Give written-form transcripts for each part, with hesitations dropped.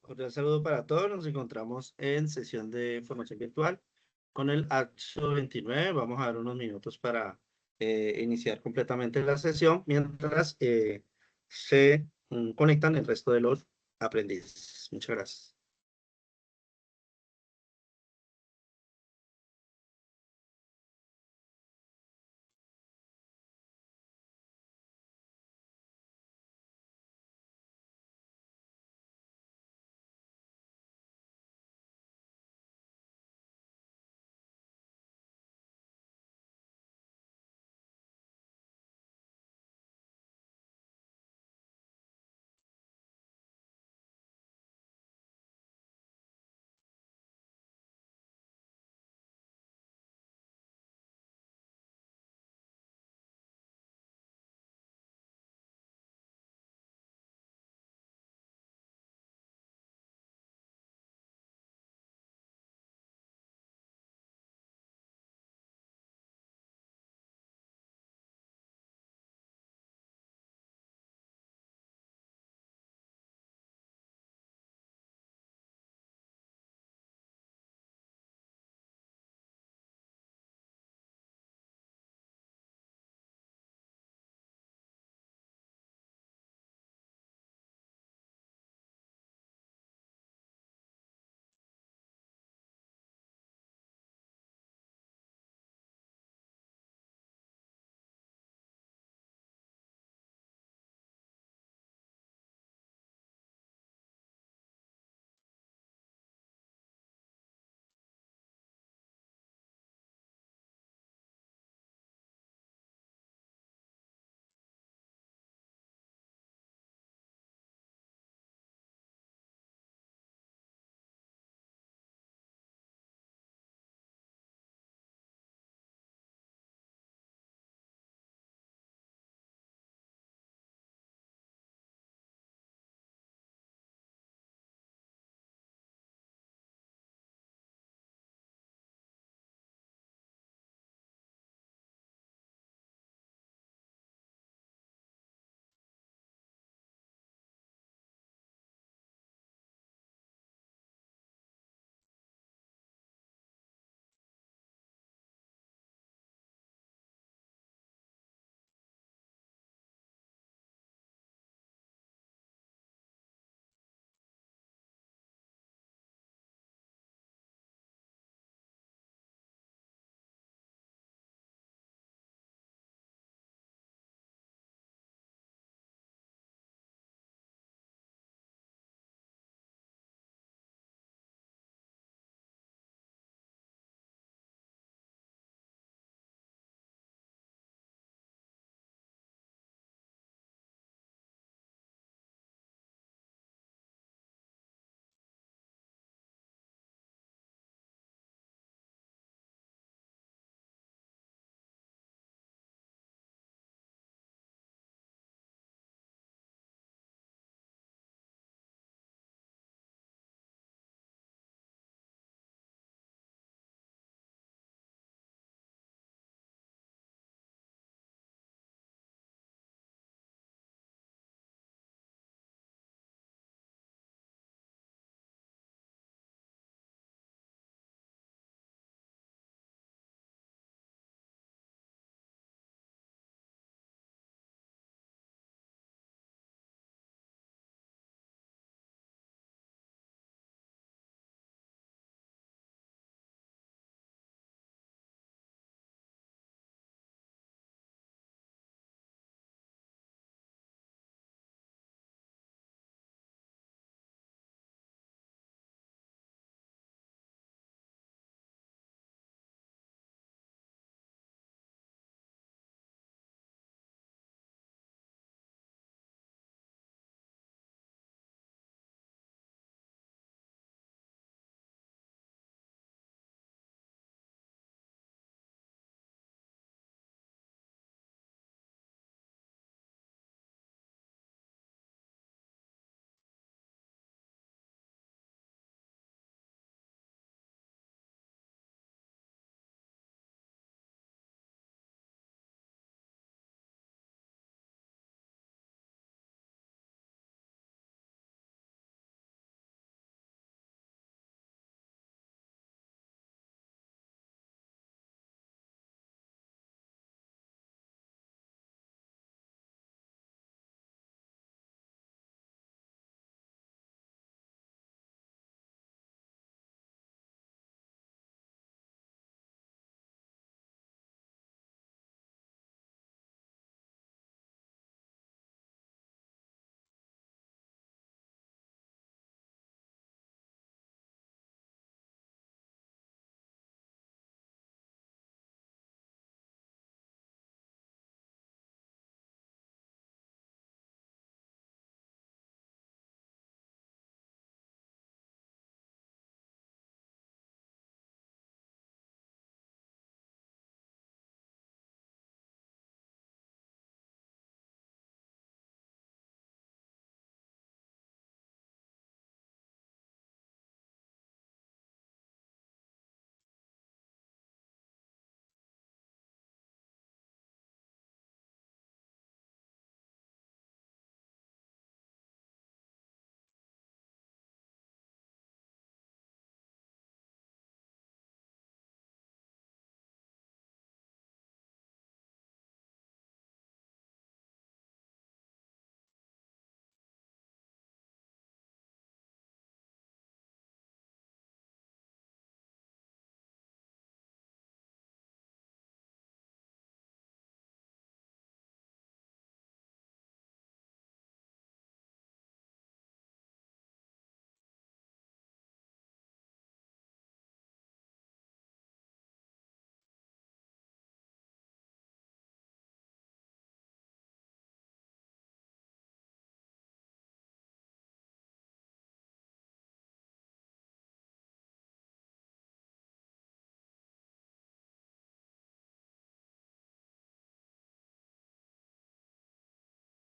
Cordial saludo para todos. Nos encontramos en sesión de formación virtual con el AXO 29. Vamos a dar unos minutos para iniciar completamente la sesión mientras se conectan el resto de los aprendices. Muchas gracias.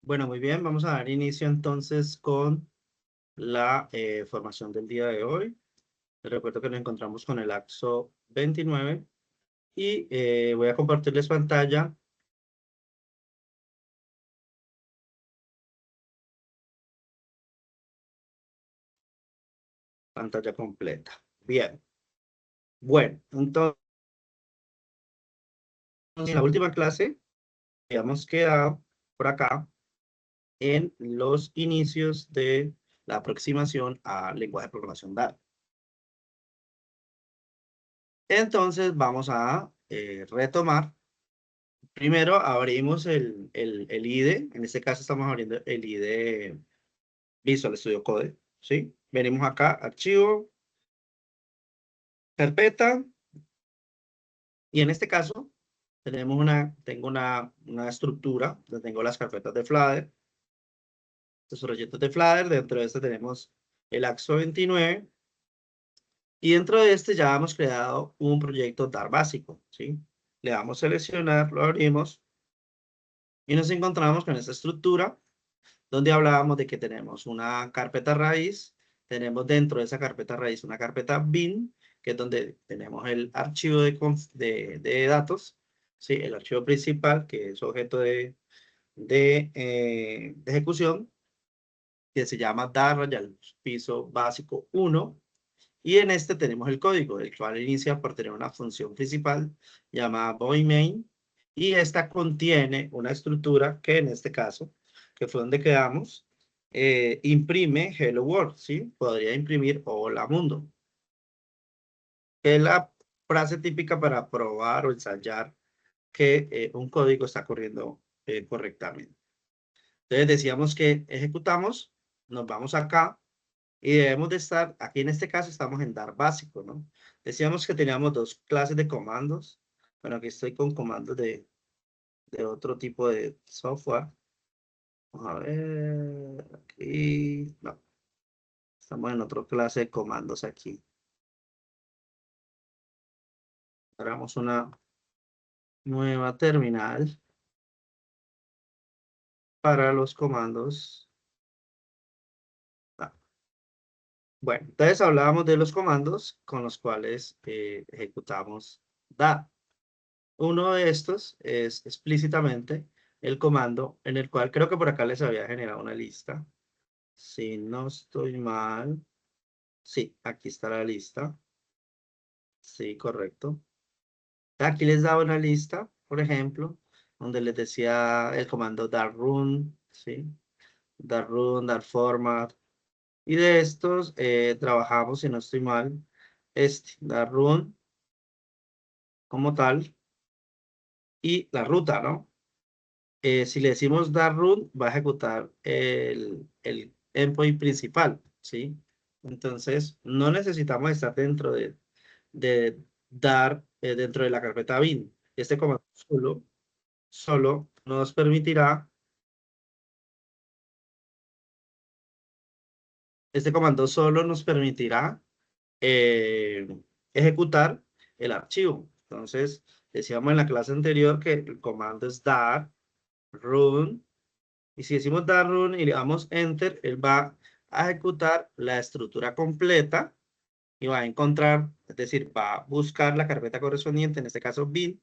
Bueno, muy bien, vamos a dar inicio entonces con la formación del día de hoy. Les recuerdo que nos encontramos con el AXO 29 y voy a compartirles pantalla completa. Bien, bueno, entonces en la última clase habíamos quedado por acá en los inicios de la aproximación al lenguaje de programación Dart. Entonces vamos a retomar. Primero abrimos el IDE, en este caso estamos abriendo el IDE Visual Studio Code, ¿sí? Venimos acá, archivo, carpeta, y en este caso tengo una estructura donde tengo las carpetas de Flutter, estos proyectos de Flutter, dentro de este tenemos el AXO 29, y dentro de este ya hemos creado un proyecto Dart básico, ¿sí? Le damos seleccionar, lo abrimos, y nos encontramos con esta estructura donde hablábamos de que tenemos una carpeta raíz, tenemos dentro de esa carpeta raíz una carpeta bin, que es donde tenemos el archivo de datos, ¿sí? El archivo principal, que es objeto de ejecución, que se llama Dart ya el piso básico 1, y en este tenemos el código, el cual inicia por tener una función principal llamada void main, y esta contiene una estructura que en este caso, que fue donde quedamos, imprime Hello World, ¿sí? Podría imprimir Hola Mundo, que es la frase típica para probar o ensayar que un código está corriendo correctamente. Entonces decíamos que ejecutamos, nos vamos acá, y debemos de estar, aquí en este caso estamos en Dart básico, ¿no? Decíamos que teníamos dos clases de comandos. Bueno, aquí estoy con comandos de otro tipo de software. Vamos a ver, aquí, no, estamos en otra clase de comandos aquí. Abramos una nueva terminal para los comandos. Ah, bueno, entonces hablábamos de los comandos con los cuales ejecutamos Dart. Uno de estos es explícitamente el comando en el cual creo que por acá les había generado una lista. Si no estoy mal. Sí, aquí está la lista. Sí, correcto. Aquí les daba una lista, por ejemplo, donde les decía el comando dart run, ¿sí? Dart run, dart format. Y de estos trabajamos, si no estoy mal, este, dart run como tal y la ruta, ¿no? Si le decimos dar root, va a ejecutar el endpoint principal, ¿sí? Entonces, no necesitamos estar de dar, dentro de la carpeta bin. Este comando solo nos permitirá, este comando solo nos permitirá eh, ejecutar el archivo. Entonces, decíamos en la clase anterior que el comando es dar run. Y si decimos dar run y le damos enter, él va a ejecutar la estructura completa y va a encontrar, es decir, va a buscar la carpeta correspondiente, en este caso bin,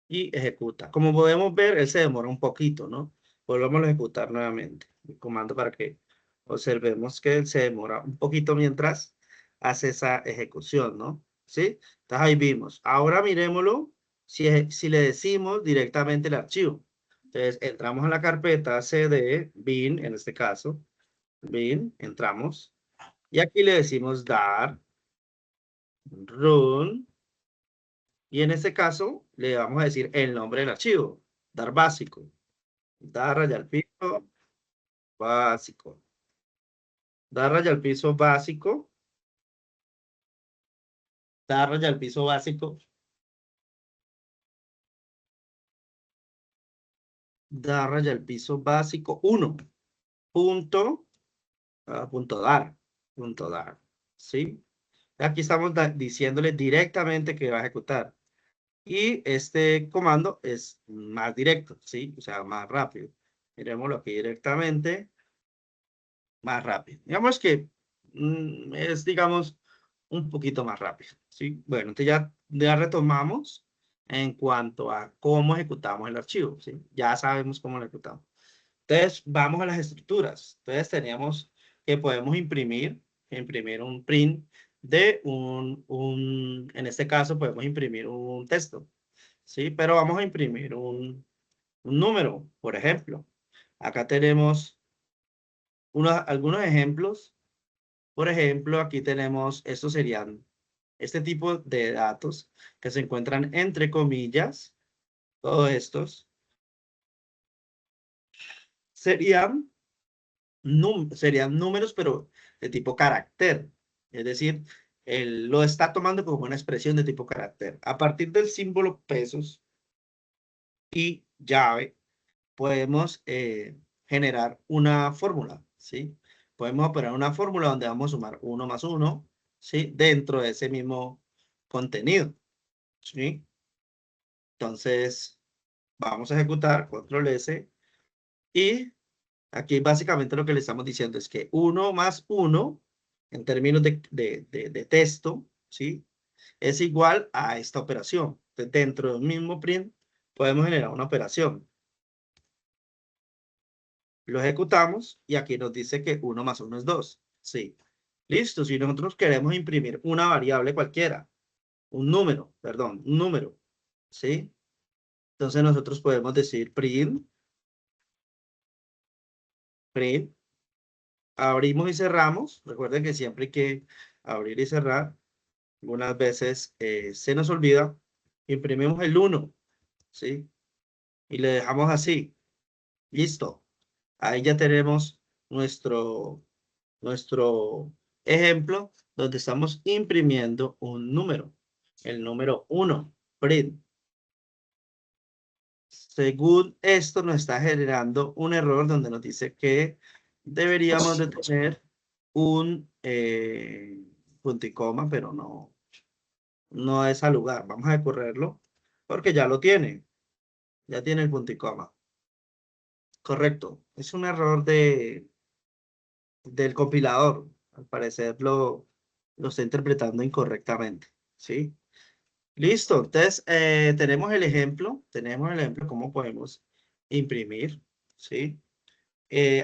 y ejecuta. Como podemos ver, él se demora un poquito, ¿no? Volvamos a ejecutar nuevamente el comando para que observemos que él se demora un poquito mientras hace esa ejecución, ¿no? ¿Sí? Entonces ahí vimos. Ahora miremoslo si le decimos directamente el archivo. Entonces entramos a la carpeta cd, bin, en este caso, bin, entramos, y aquí le decimos dar, run, y en este caso le vamos a decir el nombre del archivo, dar básico, dar raya al piso básico, dar raya al piso básico, dar raya al piso básico, dar raya al piso básico 1, punto, punto dar, ¿sí? Aquí estamos diciéndole directamente que va a ejecutar. Y este comando es más directo, ¿sí? O sea, más rápido. Miremoslo aquí directamente, más rápido. Digamos que es, digamos, un poquito más rápido, ¿sí? Bueno, entonces ya retomamos en cuanto a cómo ejecutamos el archivo, ¿sí? Ya sabemos cómo lo ejecutamos. Entonces, vamos a las estructuras. Entonces, teníamos que podemos imprimir un print de en este caso, podemos imprimir un texto, ¿sí? Pero vamos a imprimir un número, por ejemplo. Acá tenemos algunos ejemplos. Por ejemplo, aquí tenemos, estos serían este tipo de datos que se encuentran entre comillas, todos estos serían serían números, pero de tipo carácter. Es decir, él lo está tomando como una expresión de tipo carácter. A partir del símbolo pesos y llave, podemos generar una fórmula, ¿sí? Podemos operar una fórmula donde vamos a sumar uno más uno, ¿sí? Dentro de ese mismo contenido, ¿sí? Entonces, vamos a ejecutar, control S, y aquí básicamente lo que le estamos diciendo es que uno más uno, en términos de texto, ¿sí? Es igual a esta operación. Entonces, dentro del mismo print, podemos generar una operación. Lo ejecutamos y aquí nos dice que uno más uno es 2. Sí. Listo. Si nosotros queremos imprimir una variable cualquiera, un número, perdón, un número, ¿sí? Entonces nosotros podemos decir print, abrimos y cerramos. Recuerden que siempre hay que abrir y cerrar. Algunas veces se nos olvida. Imprimimos el 1, ¿sí? Y le dejamos así. Listo. Ahí ya tenemos nuestro ejemplo donde estamos imprimiendo un número. El número 1, print. Según esto nos está generando un error donde nos dice que deberíamos de tener un punto y coma, pero no es al lugar. Vamos a correrlo porque ya lo tiene. Ya tiene el punto y coma. Correcto. Es un error del compilador. Al parecer lo está interpretando incorrectamente. ¿Sí? Listo. Entonces, tenemos el ejemplo de cómo podemos imprimir. ¿Sí?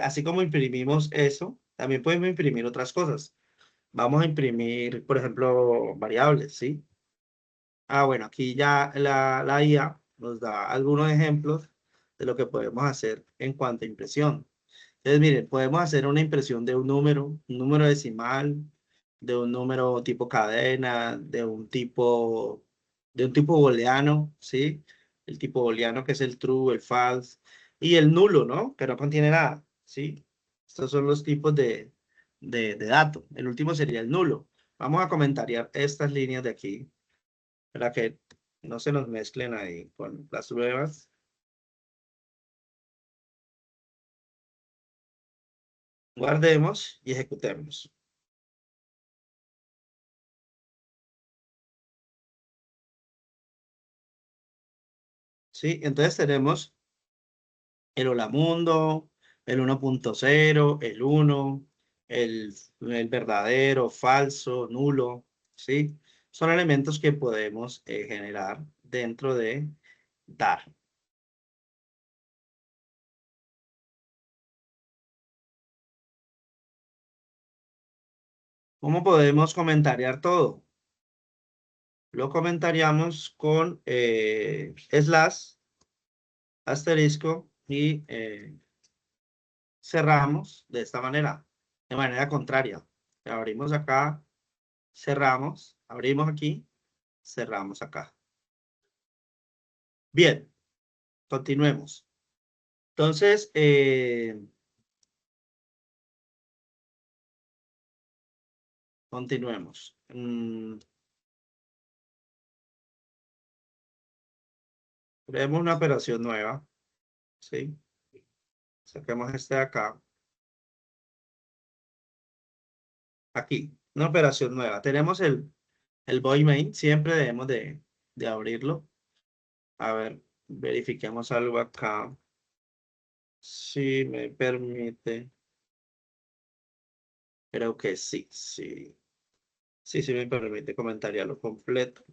Así como imprimimos eso, también podemos imprimir otras cosas. Vamos a imprimir, por ejemplo, variables. ¿Sí? Bueno, aquí ya la IA nos da algunos ejemplos de lo que podemos hacer en cuanto a impresión. Entonces, miren, podemos hacer una impresión de un número decimal, de un número tipo cadena, de un tipo booleano, ¿sí? El tipo booleano que es el true, el false, y el nulo, ¿no? Que no contiene nada, ¿sí? Estos son los tipos de datos. El último sería el nulo. Vamos a comentariar estas líneas de aquí para que no se nos mezclen ahí con las pruebas. Guardemos y ejecutemos. ¿Sí? Entonces tenemos el Hola Mundo, el 1.0, el 1, el verdadero, falso, nulo, ¿sí? Son elementos que podemos generar dentro de dar. ¿Cómo podemos comentariar todo? Lo comentariamos con slash, asterisco y cerramos de esta manera, de manera contraria. Abrimos acá, cerramos, abrimos aquí, cerramos acá. Bien, continuemos. Entonces, continuemos. Creemos una operación nueva, ¿sí? Saquemos este de acá. Aquí, una operación nueva. Tenemos el void main, siempre debemos de abrirlo. A ver, verifiquemos algo acá. Si me permite. Creo que sí, sí. Sí, sí me permite comentariarlo completo.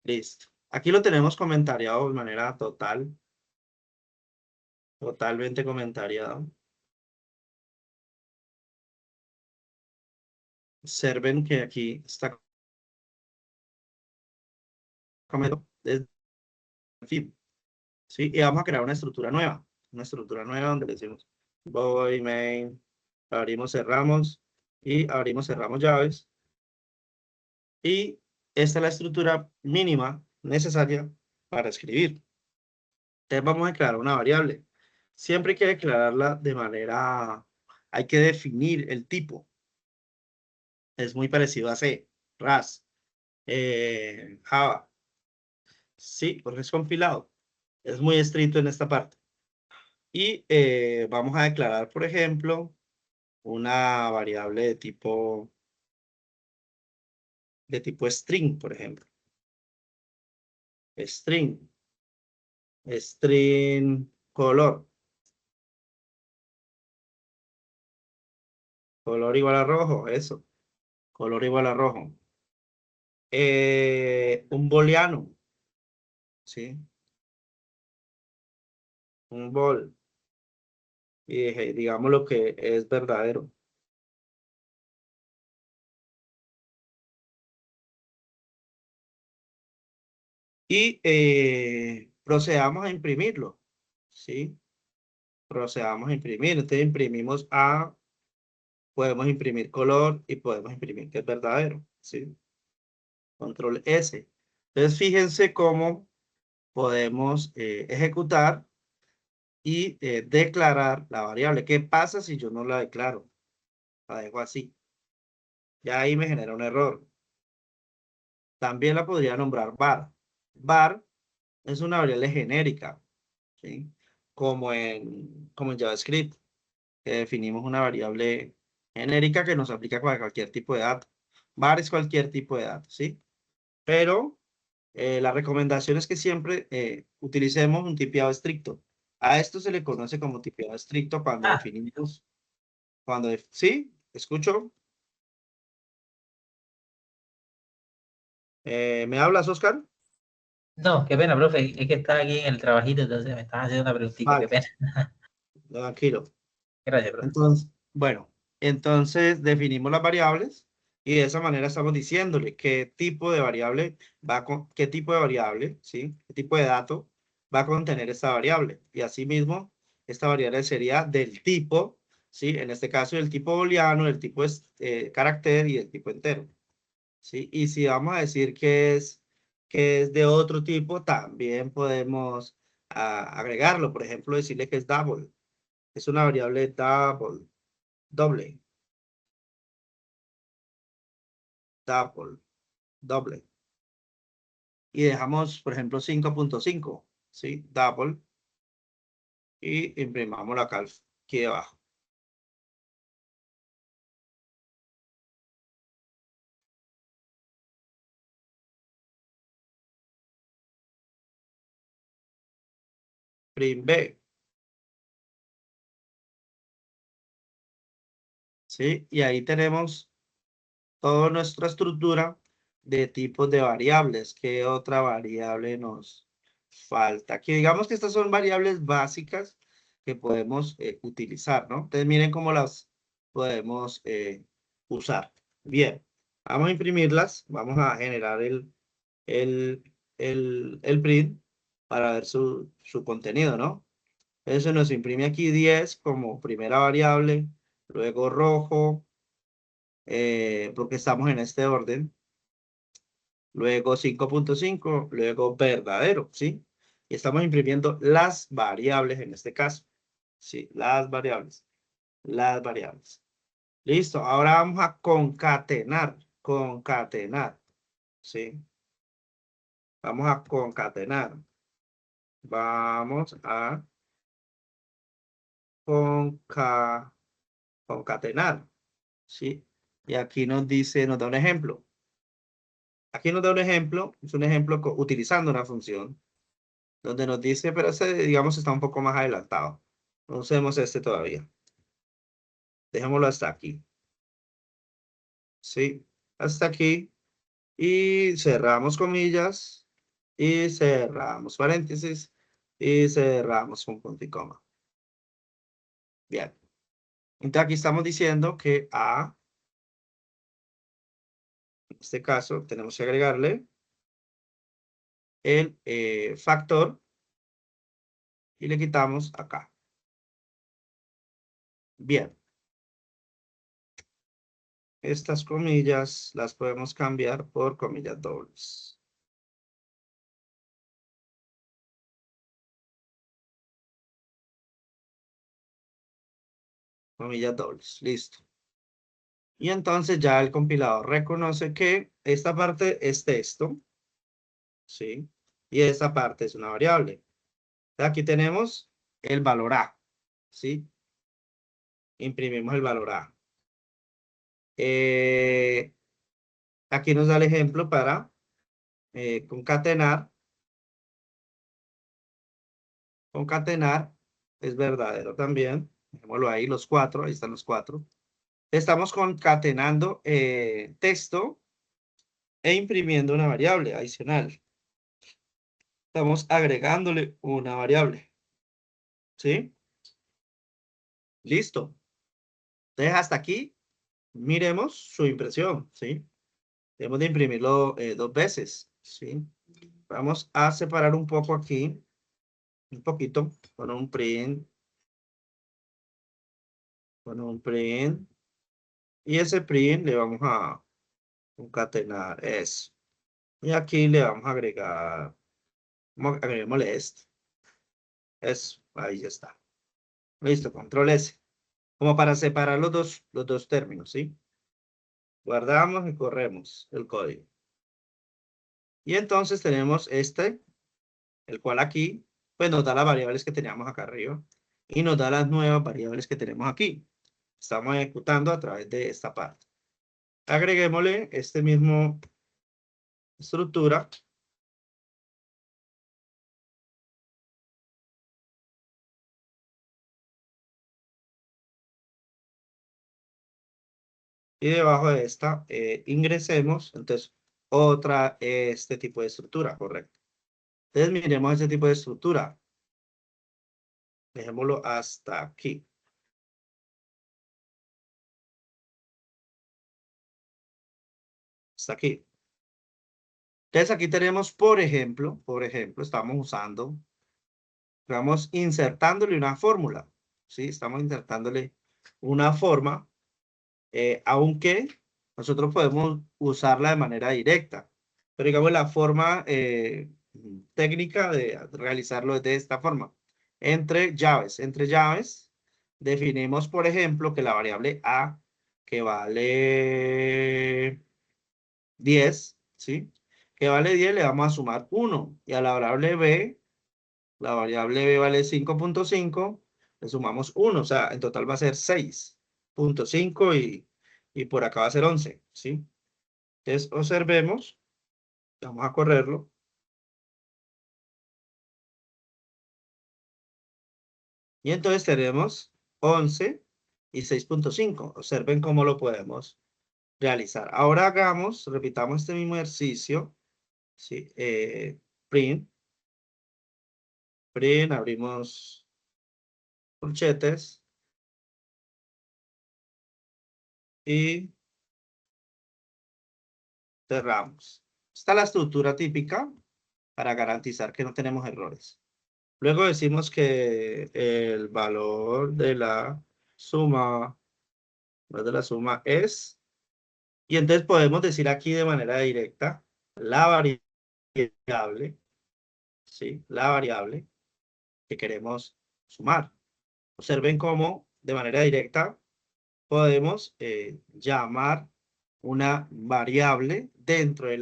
Listo. Aquí lo tenemos comentariado de manera totalmente comentariado. Observen que aquí está comentando desde el fin. ¿Sí? Y vamos a crear una estructura nueva. Una estructura nueva donde le decimos void main, abrimos, cerramos y abrimos, cerramos llaves. Y esta es la estructura mínima necesaria para escribir. Entonces vamos a declarar una variable. Siempre hay que declararla de manera, hay que definir el tipo. Es muy parecido a C, RAS, Java. Sí, porque es compilado. Es muy estricto en esta parte. Y vamos a declarar, por ejemplo, una variable de tipo string, por ejemplo. String. String color. Color igual a rojo, eso. Color igual a rojo. Un booleano, ¿sí? Un bol. Y digamos lo que es verdadero. Y procedamos a imprimirlo, ¿sí? Procedamos a imprimir. Entonces imprimimos A, podemos imprimir color y podemos imprimir que es verdadero, ¿sí? Control S. Entonces fíjense cómo podemos ejecutar y declarar la variable. ¿Qué pasa si yo no la declaro? La dejo así. Ya ahí me genera un error. También la podría nombrar var. Var es una variable genérica, ¿sí? Como en JavaScript, que definimos una variable genérica que nos aplica para cualquier tipo de dato. Var es cualquier tipo de dato, ¿sí? Pero la recomendación es que siempre utilicemos un tipeado estricto. A esto se le conoce como tipeado estricto cuando Ah, definimos, ¿sí? ¿Escucho? ¿Me hablas, Oscar? no, qué pena, profe. Es que estaba aquí en el trabajito, entonces me estaban haciendo una preguntita. Qué Vale, pena. tranquilo. Gracias, profe. Entonces, bueno, entonces definimos las variables y de esa manera estamos diciéndole qué tipo de variable qué tipo de variable, ¿sí? ¿Qué tipo de dato va a contener esta variable? Y asimismo, esta variable sería del tipo, ¿sí? En este caso, el tipo booleano, el tipo es carácter y el tipo entero, ¿sí? Y si vamos a decir que es de otro tipo, también podemos agregarlo. Por ejemplo, decirle que es double. Es una variable double. Doble, double, doble. Y dejamos, por ejemplo, 5.5, ¿sí? Double. Y imprimamos la calza aquí debajo. Print B, ¿sí? Y ahí tenemos toda nuestra estructura de tipos de variables. ¿Qué otra variable nos falta? Aquí digamos que estas son variables básicas que podemos utilizar, ¿no? Entonces miren cómo las podemos usar. Bien, vamos a imprimirlas, vamos a generar el, el print para ver su contenido, ¿no? Eso nos imprime aquí 10 como primera variable, luego rojo, porque estamos en este orden, luego 5.5, luego verdadero, ¿sí? Y estamos imprimiendo las variables en este caso, ¿sí? Las variables. Listo, ahora vamos a concatenar, ¿sí? Vamos a concatenar. Vamos a conca- concatenar, ¿sí? Y aquí nos da un ejemplo. Aquí nos da un ejemplo, es un ejemplo utilizando una función donde nos dice, pero ese, digamos, está un poco más adelantado. No usemos este todavía. Dejémoslo hasta aquí. ¿Sí? Hasta aquí. Y cerramos comillas. Y cerramos paréntesis. Y cerramos un punto y coma. Bien. Entonces aquí estamos diciendo que a, en este caso, tenemos que agregarle el factor y le quitamos acá. Bien. Estas comillas las podemos cambiar por comillas dobles. Comillas dobles. Listo. Y entonces ya el compilador reconoce que esta parte es texto, ¿sí? Y esta parte es una variable. Aquí tenemos el valor A, ¿sí? Imprimimos el valor A. Eh, Aquí nos da el ejemplo para concatenar. Concatenar es verdadero también. Dejémoslo ahí, los cuatro, ahí están los cuatro. Estamos concatenando texto e imprimiendo una variable adicional. Estamos agregándole una variable. ¿Sí? Listo. Entonces, hasta aquí, miremos su impresión. ¿Sí? Debemos de imprimirlo dos veces. ¿Sí? Vamos a separar un poco aquí, un poquito, con un print. Con un print. Y ese print le vamos a concatenar eso. Y aquí le vamos a agregar, agreguémosle esto. Eso, ahí ya está. Listo, control S. Como para separar los dos términos, ¿sí? Guardamos y corremos el código. Y entonces tenemos este, el cual aquí, pues nos da las variables que teníamos acá arriba y nos da las nuevas variables que tenemos aquí. Estamos ejecutando a través de esta parte. Agreguémosle este mismo estructura. Y debajo de esta ingresemos, entonces, este tipo de estructura, correcto. Entonces, miremos ese tipo de estructura. Dejémoslo hasta aquí. Hasta aquí. Entonces, aquí tenemos, por ejemplo, estamos usando, estamos insertándole una fórmula. ¿Sí? Estamos insertándole una forma, aunque nosotros podemos usarla de manera directa. Pero digamos, la forma técnica de realizarlo es de esta forma. Entre llaves, definimos, por ejemplo, que la variable A, que vale 10, ¿sí? Que vale 10, le vamos a sumar 1. Y a la variable B, la variable B vale 5.5, le sumamos 1. O sea, en total va a ser 6.5 y por acá va a ser 11, ¿sí? Entonces, observemos, vamos a correrlo. Y entonces tenemos 11 y 6.5. Observen cómo lo podemos realizar. Ahora repitamos este mismo ejercicio, ¿sí? Print, abrimos corchetes y cerramos. Esta es la estructura típica para garantizar que no tenemos errores. Luego decimos que el valor de la suma, es, y entonces podemos decir aquí de manera directa la variable, ¿sí? La variable que queremos sumar. Observen cómo de manera directa podemos llamar una variable dentro de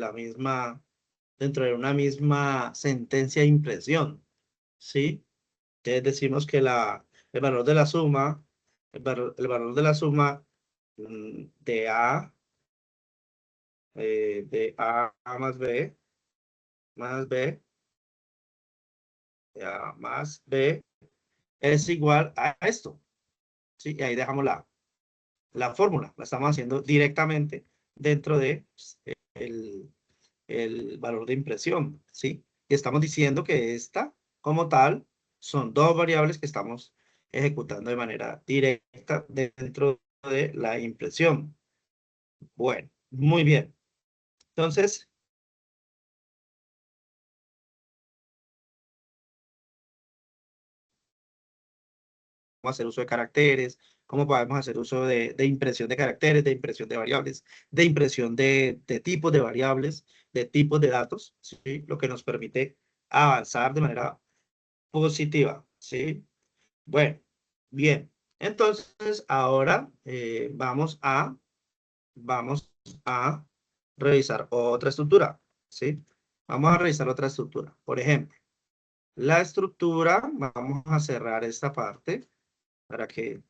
una misma sentencia de impresión, ¿sí? Entonces decimos que el valor de la suma, el valor de la suma de A más B A más B es igual a esto. ¿Sí? Y ahí dejamos la fórmula. La estamos haciendo directamente dentro de el valor de impresión. ¿Sí? Y estamos diciendo que esta, como tal, son dos variables que estamos ejecutando de manera directa dentro de la impresión. Bueno, muy bien. Entonces, cómo hacer uso de caracteres, cómo podemos hacer uso de impresión de caracteres, de impresión de variables, de impresión de tipos de variables, de tipos de datos, ¿sí? Lo que nos permite avanzar de manera positiva, ¿sí? Bueno, bien. Entonces, ahora vamos a revisar otra estructura, ¿sí? Vamos a revisar otra estructura. Por ejemplo, la estructura, vamos a cerrar esta parte para que,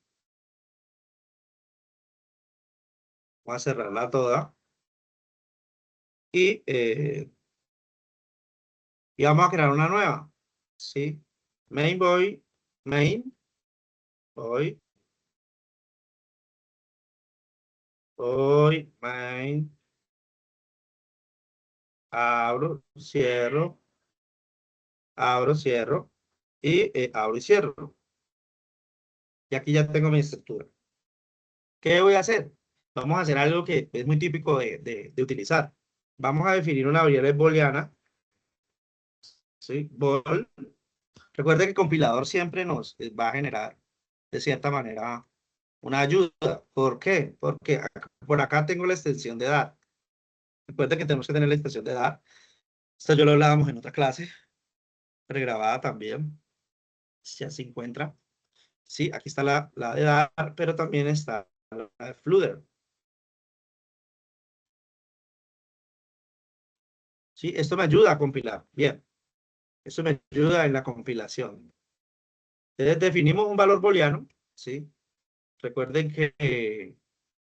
voy a cerrarla toda y vamos a crear una nueva, ¿sí? Main voy, main, voy, main, abro, cierro y abro y cierro. Y aquí ya tengo mi estructura. ¿Qué voy a hacer? Vamos a hacer algo que es muy típico de utilizar. Vamos a definir una variable booleana, ¿sí? Bool. Recuerde que el compilador siempre nos va a generar, de cierta manera, una ayuda. ¿Por qué? Porque por acá tengo la extensión de dar. Recuerde que tenemos que tener la extensión de dar. Esto yo lo hablábamos en otra clase, pregrabada también. Ya se encuentra. Sí, aquí está la de dar, pero también está la de Flutter. Sí, esto me ayuda a compilar. Bien, esto me ayuda en la compilación. Entonces definimos un valor booleano, ¿sí? Recuerden que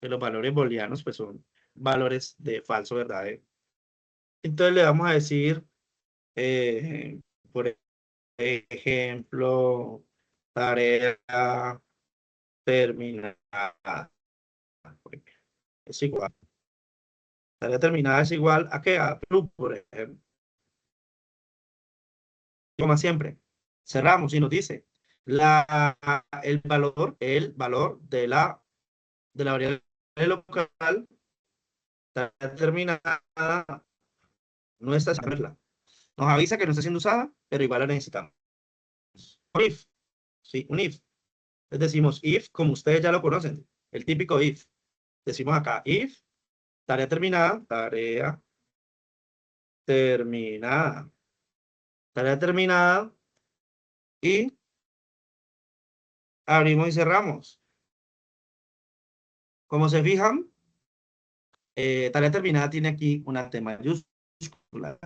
los valores booleanos pues son valores de falso verdadero. Entonces le vamos a decir, por ejemplo, tarea terminada. Es igual. Tarea terminada es igual a qué? A true, por ejemplo. Como siempre. Cerramos y nos dice el valor de la variable local tarea terminada no está haciendo. Nos avisa que no está siendo usada, pero igual la necesitamos. If, sí, un if. Les decimos if, como ustedes ya lo conocen, el típico if. Decimos acá if, tarea terminada, tarea terminada y abrimos y cerramos. Como se fijan, tarea terminada tiene aquí una T mayúscula.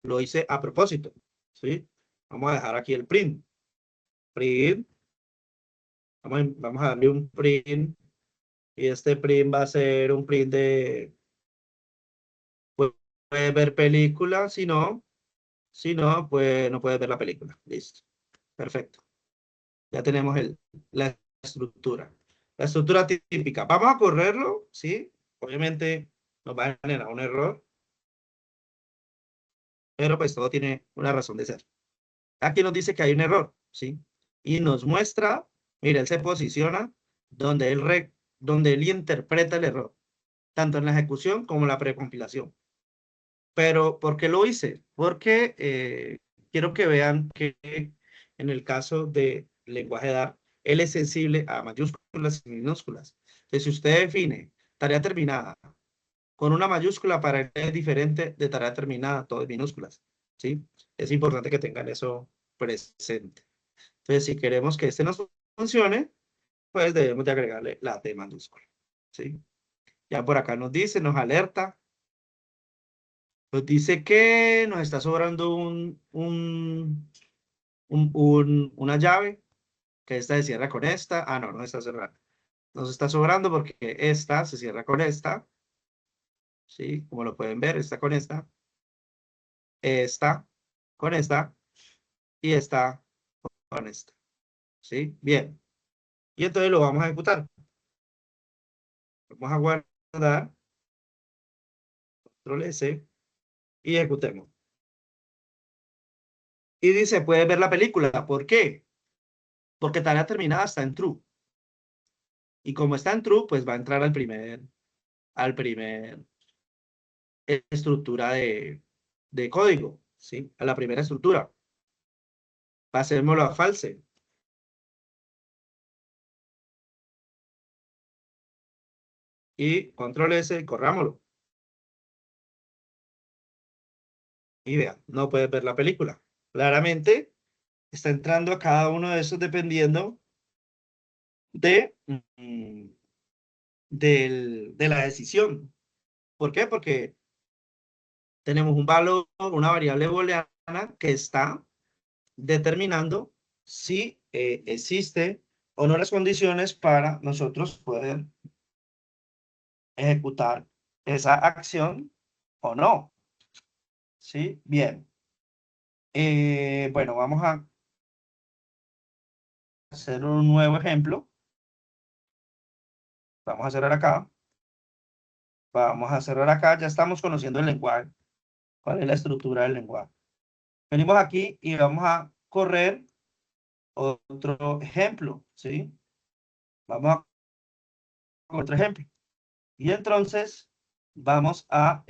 Lo hice a propósito, ¿sí? Vamos a dejar aquí el print. Print. Vamos a darle un print. Y este print va a ser un print de... Puedes ver película, si no, pues no puedes ver la película. Listo. Perfecto. Ya tenemos la estructura. La estructura típica. Vamos a correrlo, ¿sí? Obviamente nos va a generar un error, pero pues todo tiene una razón de ser. Aquí nos dice que hay un error, ¿sí? Y nos muestra, mira, él se posiciona donde él interpreta el error, tanto en la ejecución como en la precompilación. Pero, ¿por qué lo hice? Porque quiero que vean que en el caso de lenguaje DAR, él es sensible a mayúsculas y minúsculas. Entonces, si usted define tarea terminada con una mayúscula, para él es diferente de tarea terminada, todo en minúsculas, ¿sí? Es importante que tengan eso presente. Entonces, si queremos que este nos funcione, pues debemos de agregarle la T mayúscula, ¿sí? Ya por acá nos alerta. Nos dice que nos está sobrando una llave, que esta se cierra con esta. Ah, no, no está cerrando. Nos está sobrando porque esta se cierra con esta. ¿Sí? Como lo pueden ver, esta con esta con esta, y está con esta. ¿Sí? Bien. Y entonces lo vamos a ejecutar. Vamos a guardar, control S, y ejecutemos. Y dice, puedes ver la película. ¿Por qué? Porque tarea terminada está en true. Y como está en true, pues va a entrar al primer estructura de código, ¿sí? A la primera estructura. Pasémoslo a false. Y control S y corrámoslo. Y vean, no puedes ver la película. Claramente está entrando a cada uno de esos dependiendo de, de la decisión. ¿Por qué? Porque tenemos un valor, una variable booleana que está determinando si existe o no las condiciones para nosotros poder ejecutar esa acción o no. ¿Sí? Bien. Bueno, vamos a hacer un nuevo ejemplo. Vamos a cerrar acá. Vamos a cerrar acá. Ya estamos conociendo el lenguaje. ¿Cuál es la estructura del lenguaje? Venimos aquí y vamos a correr otro ejemplo, ¿sí? Vamos a correr otro ejemplo. Y entonces vamos a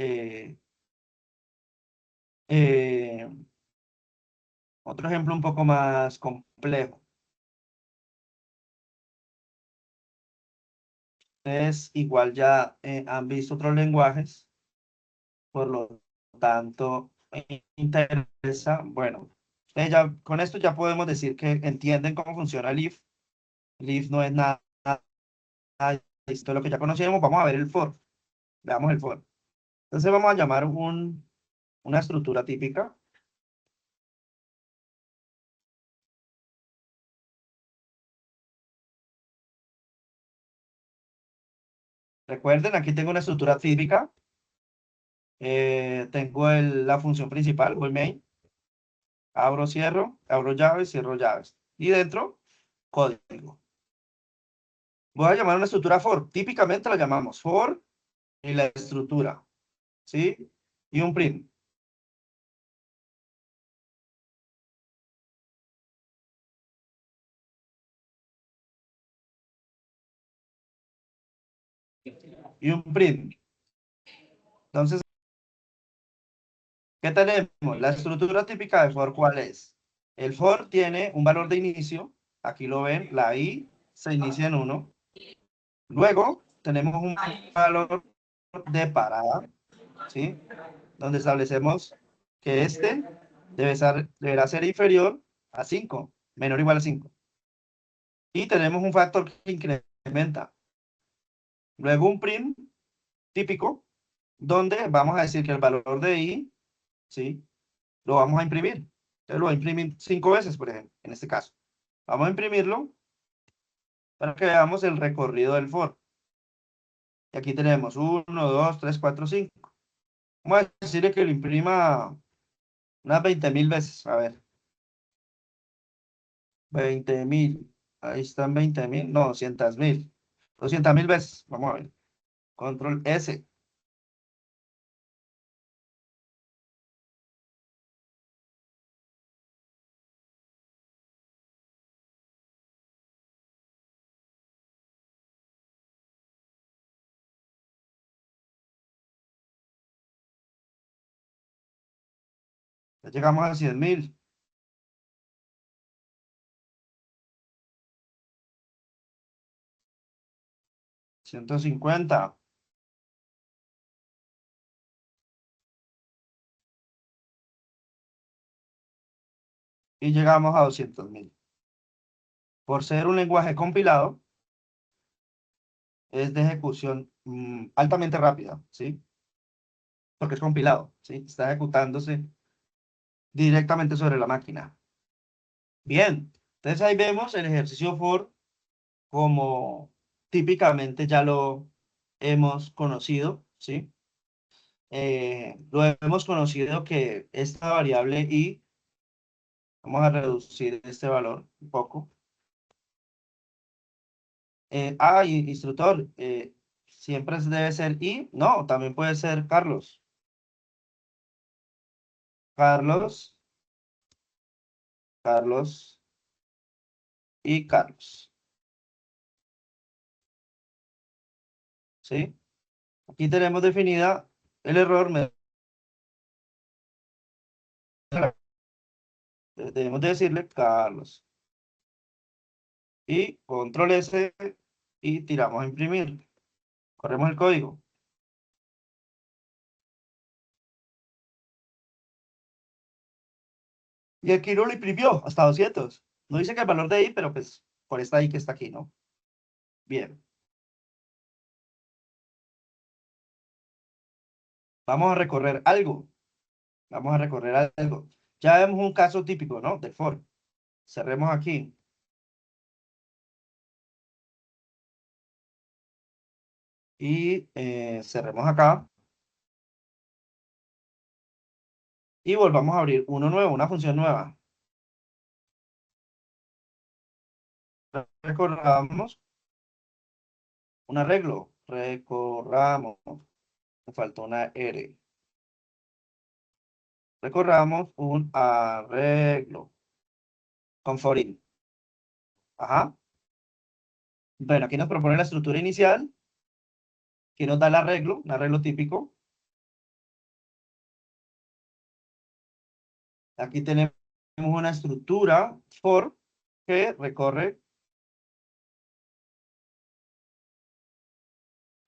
otro ejemplo un poco más complejo. Ustedes igual ya han visto otros lenguajes, por lo tanto, interesa, bueno, con esto ya podemos decir que entienden cómo funciona el if. El if no es nada, esto es lo que ya conocemos. Vamos a ver el for. Veamos el for. Entonces vamos a llamar una estructura típica. Recuerden, aquí tengo una estructura típica. Tengo la función principal o el main. Abro, cierro, abro llaves, cierro llaves. Y dentro, código. Voy a llamar una estructura for. Típicamente la llamamos for y la estructura. ¿Sí? Y un print. Y un print. Entonces, ¿qué tenemos? La estructura típica de for, ¿cuál es? El for tiene un valor de inicio. Aquí lo ven, la i se inicia en 1. Luego tenemos un valor de parada, ¿sí? Donde establecemos que este deberá ser inferior a 5, menor o igual a 5. Y tenemos un factor que incrementa. Luego un print típico, donde vamos a decir que el valor de i, ¿sí? Lo vamos a imprimir. Entonces lo voy a imprimir 5 veces, por ejemplo, en este caso. Vamos a imprimirlo para que veamos el recorrido del for. Y aquí tenemos 1, 2, 3, 4, 5. Vamos a decirle que lo imprima unas 20.000 veces. A ver. 20.000. Ahí están 20.000. No, 200.000. 200.000 veces. Vamos a ver. Control S. Ya llegamos a 100.000. 150. Y llegamos a 200.000. Por ser un lenguaje compilado, es de ejecución altamente rápida, ¿sí? Porque es compilado, ¿sí? Está ejecutándose directamente sobre la máquina. Bien, entonces ahí vemos el ejercicio for como típicamente ya lo hemos conocido, ¿sí? Lo hemos conocido que esta variable i Vamos a reducir este valor un poco. Instructor, ¿siempre debe ser I? No, también puede ser Carlos. Carlos, Carlos y Carlos. ¿Sí? Aquí tenemos definida el error. Debemos de decirle Carlos. Y control S y tiramos a imprimir. Corremos el código. Y aquí no lo imprimió hasta 200. No dice que el valor de I, pero pues por esta I que está aquí, ¿no? Bien. Vamos a recorrer algo. Vamos a recorrer algo. Ya vemos un caso típico, ¿no? Del for. Cerremos aquí. Y cerremos acá. Y volvamos a abrir uno nuevo, una función nueva. Recorramos un arreglo. Recorramos. Me faltó una R. Recorramos un arreglo. Con forín. Ajá. Bueno, aquí nos propone la estructura inicial, que nos da el arreglo, un arreglo típico. Aquí tenemos una estructura for que recorre.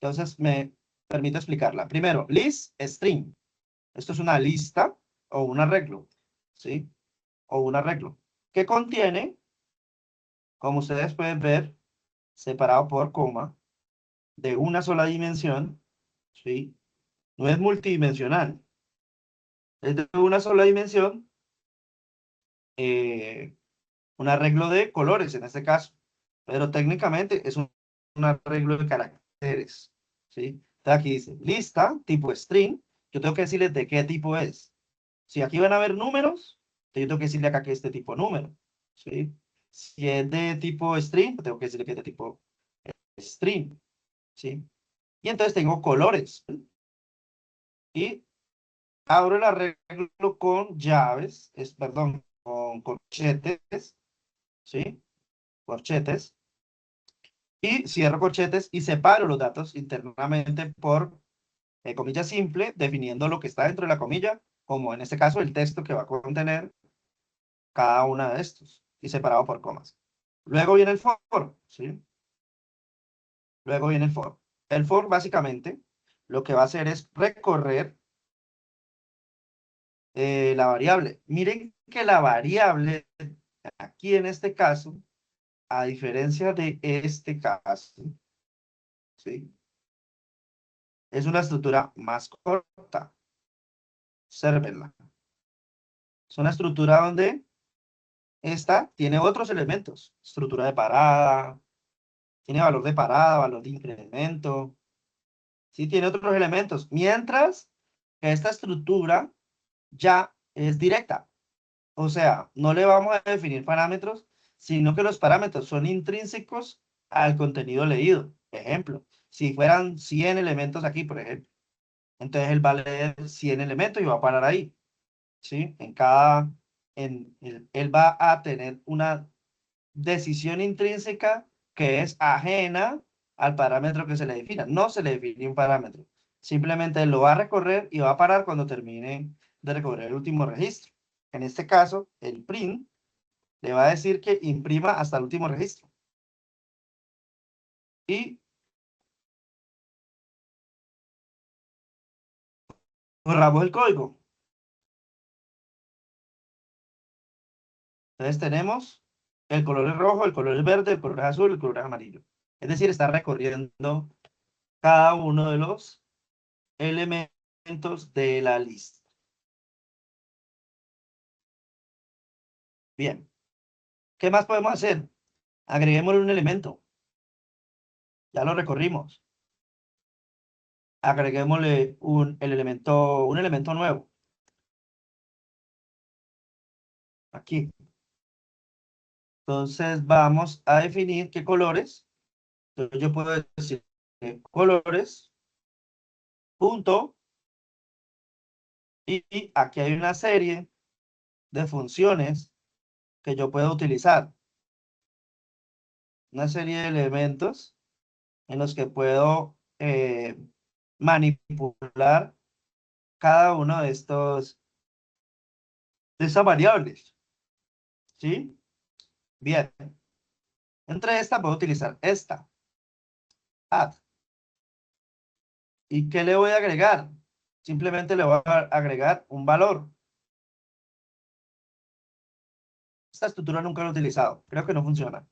Entonces, me permite explicarla. Primero, list string. Esto es una lista o un arreglo, ¿sí? O un arreglo que contiene, como ustedes pueden ver, separado por coma, de una sola dimensión, ¿sí? No es multidimensional, es de una sola dimensión, eh, un arreglo de colores en este caso, pero técnicamente es un arreglo de caracteres, ¿sí? Entonces aquí dice lista tipo string, yo tengo que decirles de qué tipo es. Si aquí van a haber números, entonces yo tengo que decirle acá que es de tipo número, ¿sí? Si es de tipo string, tengo que decirle que es de tipo string, ¿sí? Y entonces tengo colores y abro el arreglo con llaves, perdón, con corchetes, ¿sí? Corchetes. Y cierro corchetes y separo los datos internamente por comilla simple, definiendo lo que está dentro de la comilla, como en este caso el texto que va a contener cada una de estos, y separado por comas. Luego viene el for, ¿sí? Luego viene el for. El for básicamente lo que va a hacer es recorrer la variable. Miren que la variable aquí en este caso, a diferencia de este caso, ¿sí? Es una estructura más corta. Obsérvenla. Es una estructura donde esta tiene otros elementos. Estructura de parada, tiene valor de parada, valor de incremento. Sí, tiene otros elementos. Mientras que esta estructura ya es directa. O sea, no le vamos a definir parámetros, sino que los parámetros son intrínsecos al contenido leído. Ejemplo, si fueran 100 elementos aquí, por ejemplo, entonces él va a leer 100 elementos y va a parar ahí. ¿Sí? Él va a tener una decisión intrínseca que es ajena al parámetro que se le defina. No se le define un parámetro. Simplemente él lo va a recorrer y va a parar cuando termine de recorrer el último registro. En este caso, el print le va a decir que imprima hasta el último registro. Y borramos el código. Entonces tenemos el color es rojo, el color es verde, el color es azul, el color es amarillo. Es decir, está recorriendo cada uno de los elementos de la lista. Bien, ¿qué más podemos hacer? Agreguémosle un elemento. Ya lo recorrimos. Agreguémosle un elemento nuevo. Aquí. Entonces vamos a definir qué colores. Entonces yo puedo decir colores, punto, y aquí hay una serie de funciones que yo puedo utilizar. Una serie de elementos en los que puedo manipular cada uno de estas variables. ¿Sí? Bien. Entre estas puedo utilizar esta, add. ¿Y qué le voy a agregar? Simplemente le voy a agregar un valor. Esta estructura nunca la he utilizado. Creo que no funciona.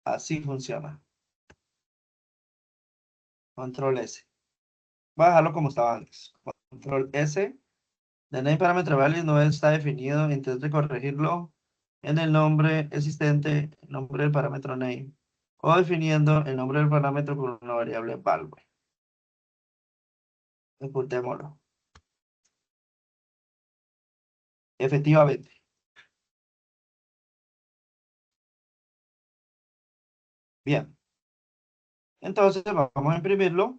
Así funciona. Control S. Voy a dejarlo como estaba antes. Control S. The name parameter value no está definido. Intente corregirlo en el nombre existente, el nombre del parámetro name. O definiendo el nombre del parámetro con una variable value. Ejecutémoslo. Efectivamente. Bien. Entonces vamos a imprimirlo.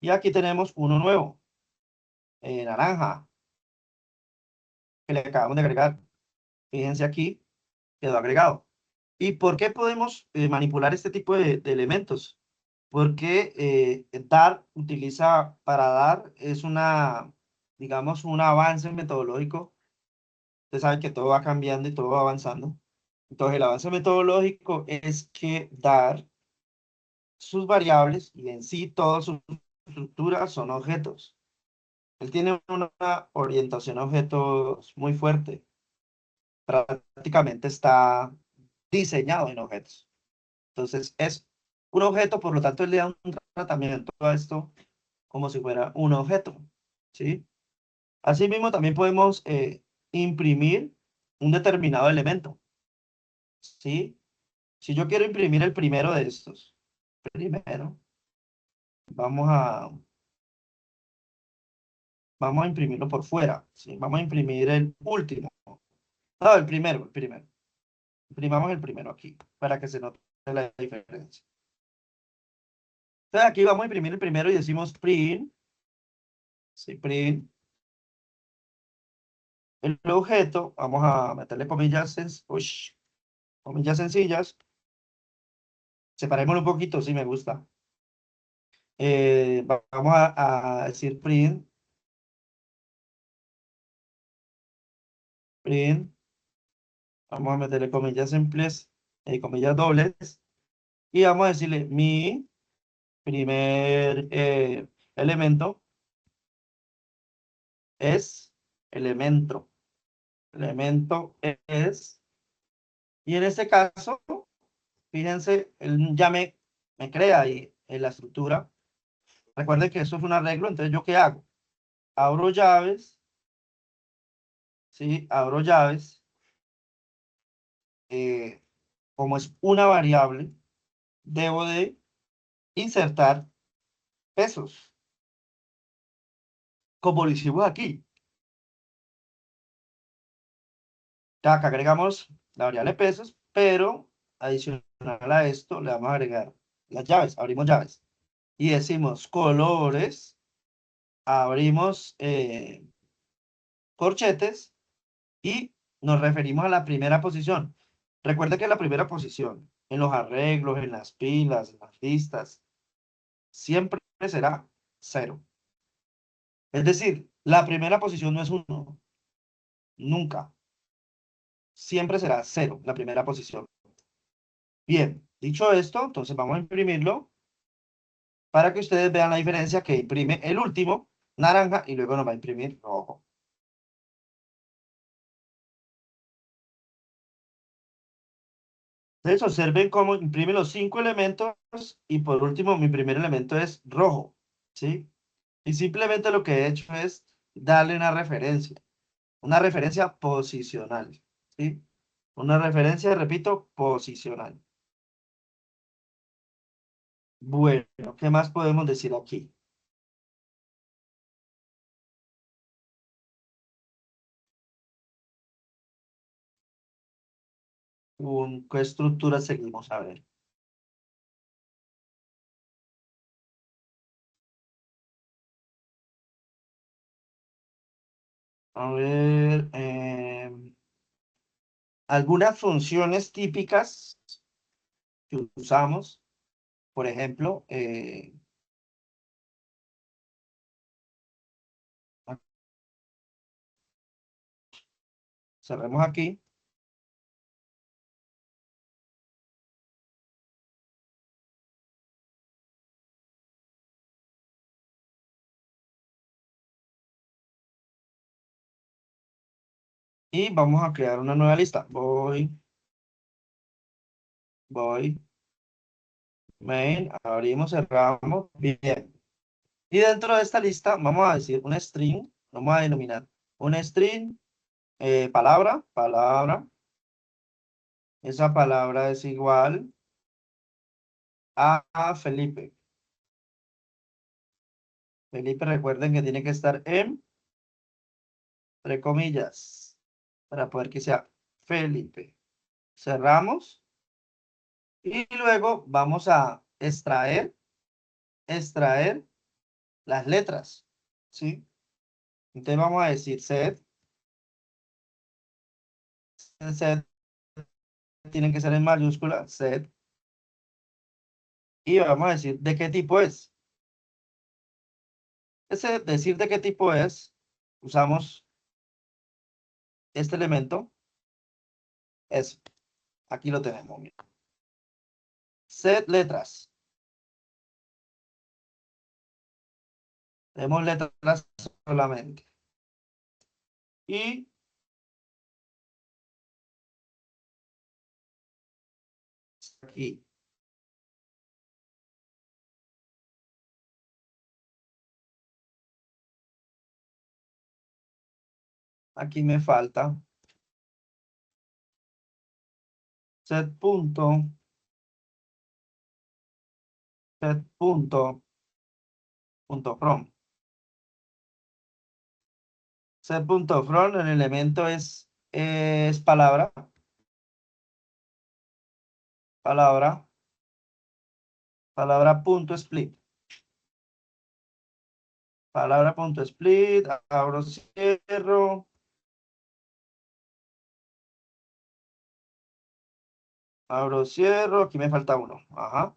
Y aquí tenemos uno nuevo. Naranja. Que le acabamos de agregar. Fíjense aquí. Quedó agregado. ¿Y por qué podemos manipular este tipo de elementos? Porque dar utiliza para dar es digamos, un avance metodológico. Usted sabe que todo va cambiando y todo va avanzando. Entonces, el avance metodológico es que dar sus variables y en sí todas sus estructuras son objetos. Él tiene una orientación a objetos muy fuerte. Prácticamente está diseñado en objetos. Entonces, es un objeto, por lo tanto, él le da un tratamiento a esto como si fuera un objeto, ¿sí? Asimismo, también podemos imprimir un determinado elemento, ¿sí? Si yo quiero imprimir el primero de estos, primero, vamos a, vamos a imprimirlo por fuera, ¿sí? Vamos a imprimir el último. No, el primero, el primero. Imprimamos el primero aquí, para que se note la diferencia. Entonces, aquí vamos a imprimir el primero y decimos print, ¿sí? Print. El objeto, vamos a meterle comillas, comillas sencillas. Separémoslo un poquito, si me gusta. Vamos a decir print. Vamos a meterle comillas simples, comillas dobles. Y vamos a decirle mi primer elemento es elemento. Elemento es. Y en este caso, fíjense, él ya me crea ahí en la estructura. Recuerden que eso es un arreglo, entonces ¿yo qué hago? Abro llaves, ¿sí? Abro llaves. eh, Como es una variable, debo de insertar pesos, como lo hicimos aquí. Ya que agregamos la variable pesos, pero adicional a esto le vamos a agregar las llaves. Abrimos llaves y decimos colores, abrimos corchetes y nos referimos a la primera posición. Recuerda que la primera posición en los arreglos, en las pilas, en las listas, siempre será cero. Es decir, la primera posición no es uno, nunca. Siempre será cero la primera posición. Bien, dicho esto, entonces vamos a imprimirlo para que ustedes vean la diferencia que imprime el último, naranja, y luego nos va a imprimir rojo. Entonces observen cómo imprime los 5 elementos y por último mi primer elemento es rojo, ¿sí? Y simplemente lo que he hecho es darle una referencia posicional, ¿sí? Una referencia, repito, posicional. Bueno, ¿qué más podemos decir aquí? ¿Qué estructura seguimos? A ver. A ver, algunas funciones típicas que usamos, por ejemplo, cerremos aquí. Y vamos a crear una nueva lista. Voy, main, abrimos, cerramos, bien. Y dentro de esta lista vamos a decir un string, vamos a denominar un string, palabra. Esa palabra es igual a Felipe. Felipe, recuerden que tiene que estar entre comillas, para poder que sea Felipe. Cerramos y luego vamos a extraer las letras, ¿sí? Entonces vamos a decir set tiene que ser en mayúscula, set, y vamos a decir de qué tipo es. Ese decir de qué tipo es, usamos este elemento, es, aquí lo tenemos, mira. Set letras. Tenemos letras solamente. Y aquí. Aquí me falta set punto from. Set punto from, el elemento es palabra punto split. Palabra punto split, abro, cierro. Abro, cierro, aquí me falta uno. Ajá.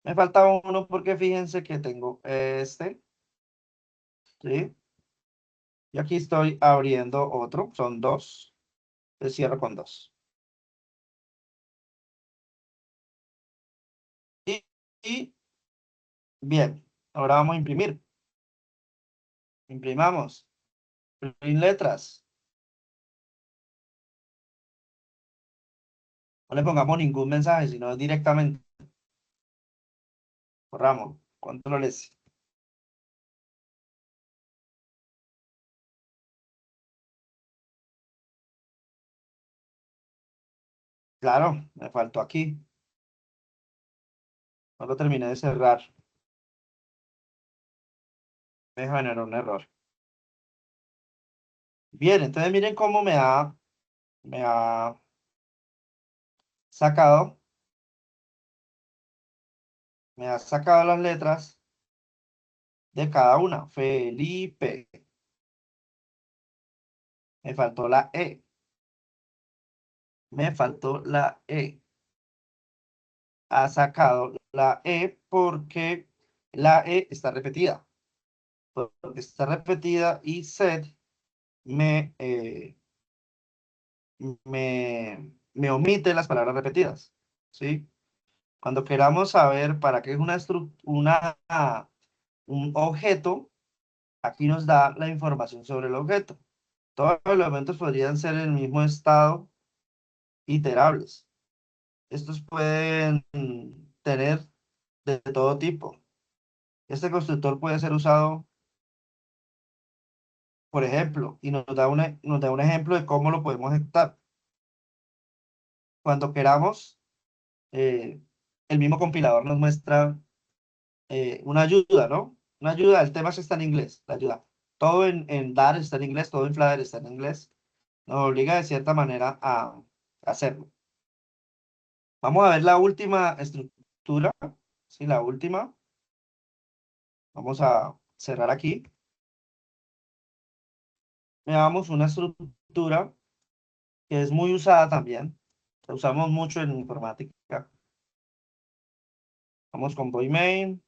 Me falta uno porque fíjense que tengo este. ¿Sí? Y aquí estoy abriendo otro. Son dos. Le cierro con dos. Y bien, ahora vamos a imprimir. Imprimamos. Print letras. No le pongamos ningún mensaje, sino directamente. Corramos. Control S. Claro, me faltó aquí. No lo terminé de cerrar. Me generó un error. Bien, entonces miren cómo me ha sacado, las letras de cada una. Felipe. Me faltó la E. Me faltó la E. Ha sacado la E porque la E está repetida. Porque está repetida y set me, eh, me omite las palabras repetidas. ¿Sí? Cuando queramos saber para qué es un objeto, aquí nos da la información sobre el objeto. Todos los elementos podrían ser el mismo estado iterables. Estos pueden tener de todo tipo. Este constructor puede ser usado, por ejemplo, y nos da un ejemplo de cómo lo podemos ejecutar. Cuando queramos, eh, el mismo compilador nos muestra una ayuda, ¿no? Una ayuda, el tema está en inglés, la ayuda. Todo en Dart está en inglés, todo en Flutter está en inglés. Nos obliga de cierta manera a hacerlo. Vamos a ver la última estructura, sí, la última. Vamos a cerrar aquí. Veamos una estructura que es muy usada también. La usamos mucho en informática. Vamos con void main.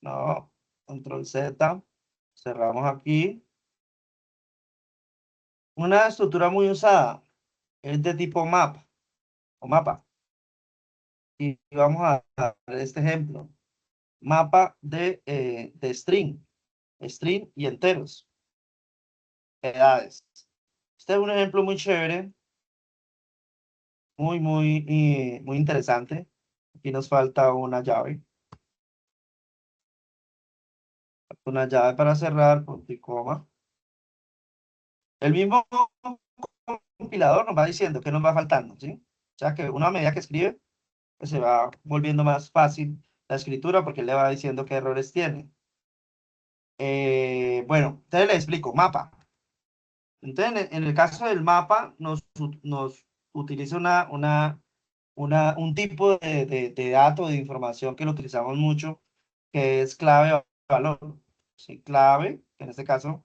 No, control Z. Cerramos aquí. Una estructura muy usada es de tipo map o mapa. Y vamos a dar este ejemplo. Mapa de string y enteros, edades. Este es un ejemplo muy chévere, muy interesante. Aquí nos falta una llave para cerrar, punto y coma. El mismo compilador nos va diciendo qué nos va faltando, ¿sí? O sea que una medida que escribe, pues se va volviendo más fácil la escritura porque él le va diciendo qué errores tiene. Bueno, entonces le explico, mapa. Entonces, en el caso del mapa, nos utiliza un tipo de dato, de información que lo utilizamos mucho, que es clave o valor. Sí, clave, que en este caso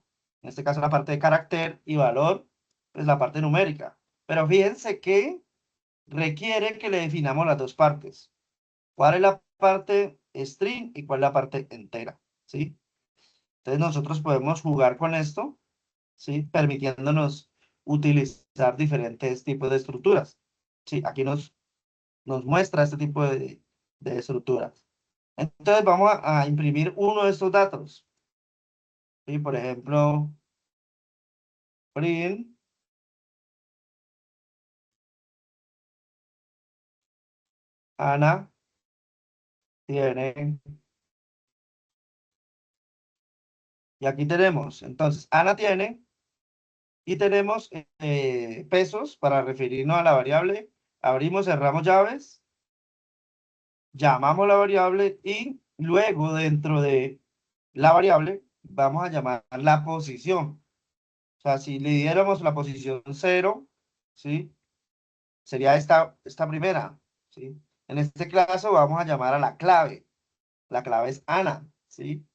la parte de carácter y valor, es la parte numérica. Pero fíjense que requiere que le definamos las dos partes. ¿Cuál es la parte string y cuál es la parte entera? ¿Sí? Entonces nosotros podemos jugar con esto, ¿sí? Permitiéndonos utilizar diferentes tipos de estructuras. Sí, aquí nos muestra este tipo de estructuras. Entonces vamos a imprimir uno de estos datos. ¿Sí? Por ejemplo, print Ana tiene, y aquí tenemos, entonces, Ana tiene, y tenemos pesos para referirnos a la variable. Abrimos, cerramos llaves, llamamos la variable y luego dentro de la variable vamos a llamar la posición. O sea, si le diéramos la posición 0, ¿sí? Sería esta primera, ¿sí? En este caso vamos a llamar a la clave. La clave es Ana, ¿sí?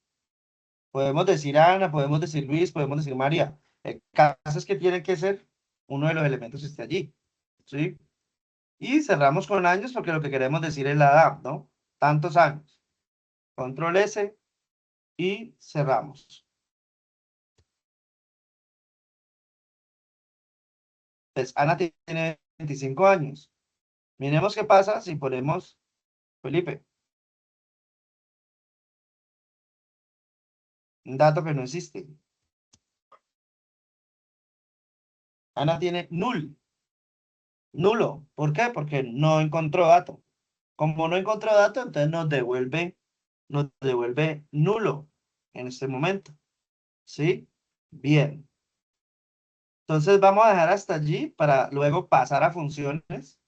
Podemos decir Ana, podemos decir Luis, podemos decir María. El caso es que tiene que ser uno de los elementos que esté allí, ¿sí? Y cerramos con años porque lo que queremos decir es la edad, ¿no? Tantos años. Control S y cerramos. Entonces, Ana tiene 25 años. Miremos qué pasa si ponemos Felipe, un dato que no existe. Ana tiene nulo. ¿Por qué? Porque no encontró dato. Como no encontró dato, entonces nos devuelve nulo en este momento. ¿Sí? Bien. Entonces vamos a dejar hasta allí para luego pasar a funciones.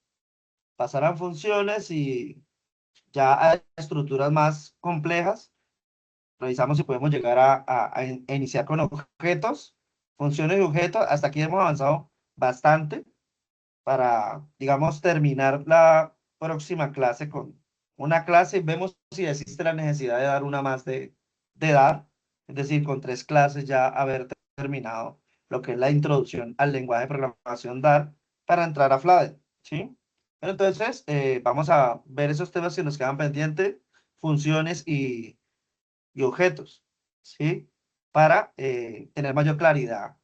Pasar a funciones y ya a estructuras más complejas. Revisamos si podemos llegar a iniciar con objetos, funciones y objetos. Hasta aquí hemos avanzado bastante para, digamos, terminar la próxima clase con una clase. Vemos si existe la necesidad de dar una más de dar, es decir, con 3 clases ya haber terminado lo que es la introducción al lenguaje de programación DAR para entrar a Fladen, ¿sí? Pero entonces, vamos a ver esos temas que nos quedan pendientes, funciones y objetos, ¿sí? Para tener mayor claridad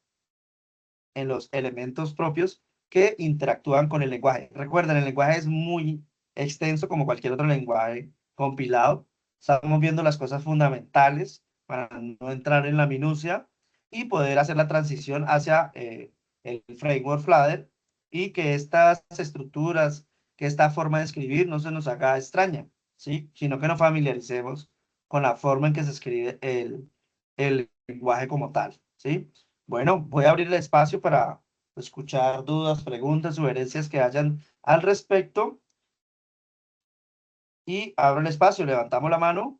en los elementos propios que interactúan con el lenguaje. Recuerden, el lenguaje es muy extenso como cualquier otro lenguaje compilado. Estamos viendo las cosas fundamentales para no entrar en la minucia y poder hacer la transición hacia el framework Flutter y que estas estructuras, que esta forma de escribir no se nos haga extraña, ¿sí? Sino que nos familiaricemos con la forma en que se escribe el lenguaje como tal, ¿sí? Bueno, voy a abrir el espacio para escuchar dudas, preguntas, sugerencias que hayan al respecto y abro el espacio, levantamos la mano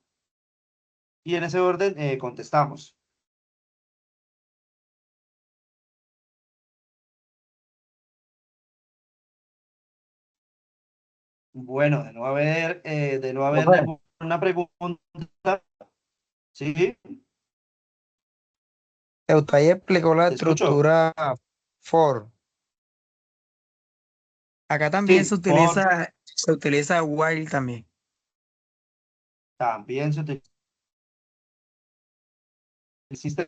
y en ese orden contestamos. Bueno, de no haber Profe, ninguna pregunta, ¿sí? Usted ahí explicó la Te escucho. estructura for. Acá también Sí, for se utiliza while también. también se utiliza. Existen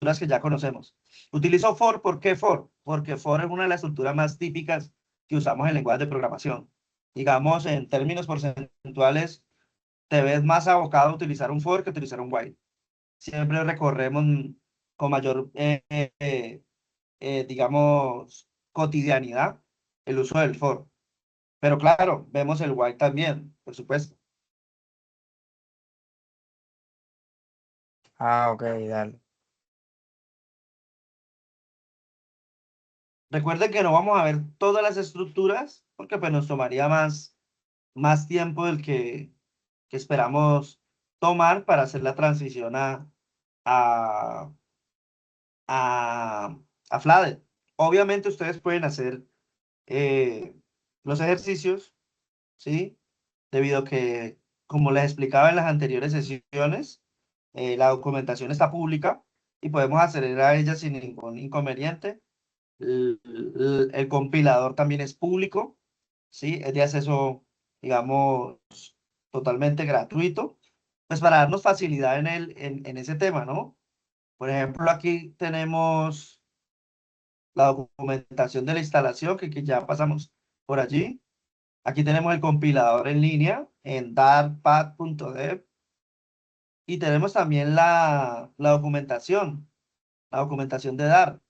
estructuras que ya conocemos. Utilizo for, ¿por qué for? Porque for es una de las estructuras más típicas que usamos en lenguajes de programación. Digamos, en términos porcentuales, te ves más abocado a utilizar un for que utilizar un while. Siempre recorremos con mayor, digamos, cotidianidad el uso del for. Pero claro, vemos el while también, por supuesto. Ah, ok, dale. Recuerden que no vamos a ver todas las estructuras porque pues nos tomaría más tiempo del que esperamos tomar para hacer la transición a, a, a Flader. Obviamente ustedes pueden hacer eh, los ejercicios, ¿sí? Debido a que, como les explicaba en las anteriores sesiones, la documentación está pública y podemos acceder a ella sin ningún inconveniente. El compilador también es público, ¿sí? Es de acceso, digamos, totalmente gratuito, pues para darnos facilidad en ese tema, ¿no? Por ejemplo, aquí tenemos la documentación de la instalación, que ya pasamos por allí. Aquí tenemos el compilador en línea en dartpad.dev y tenemos también la documentación de Dart,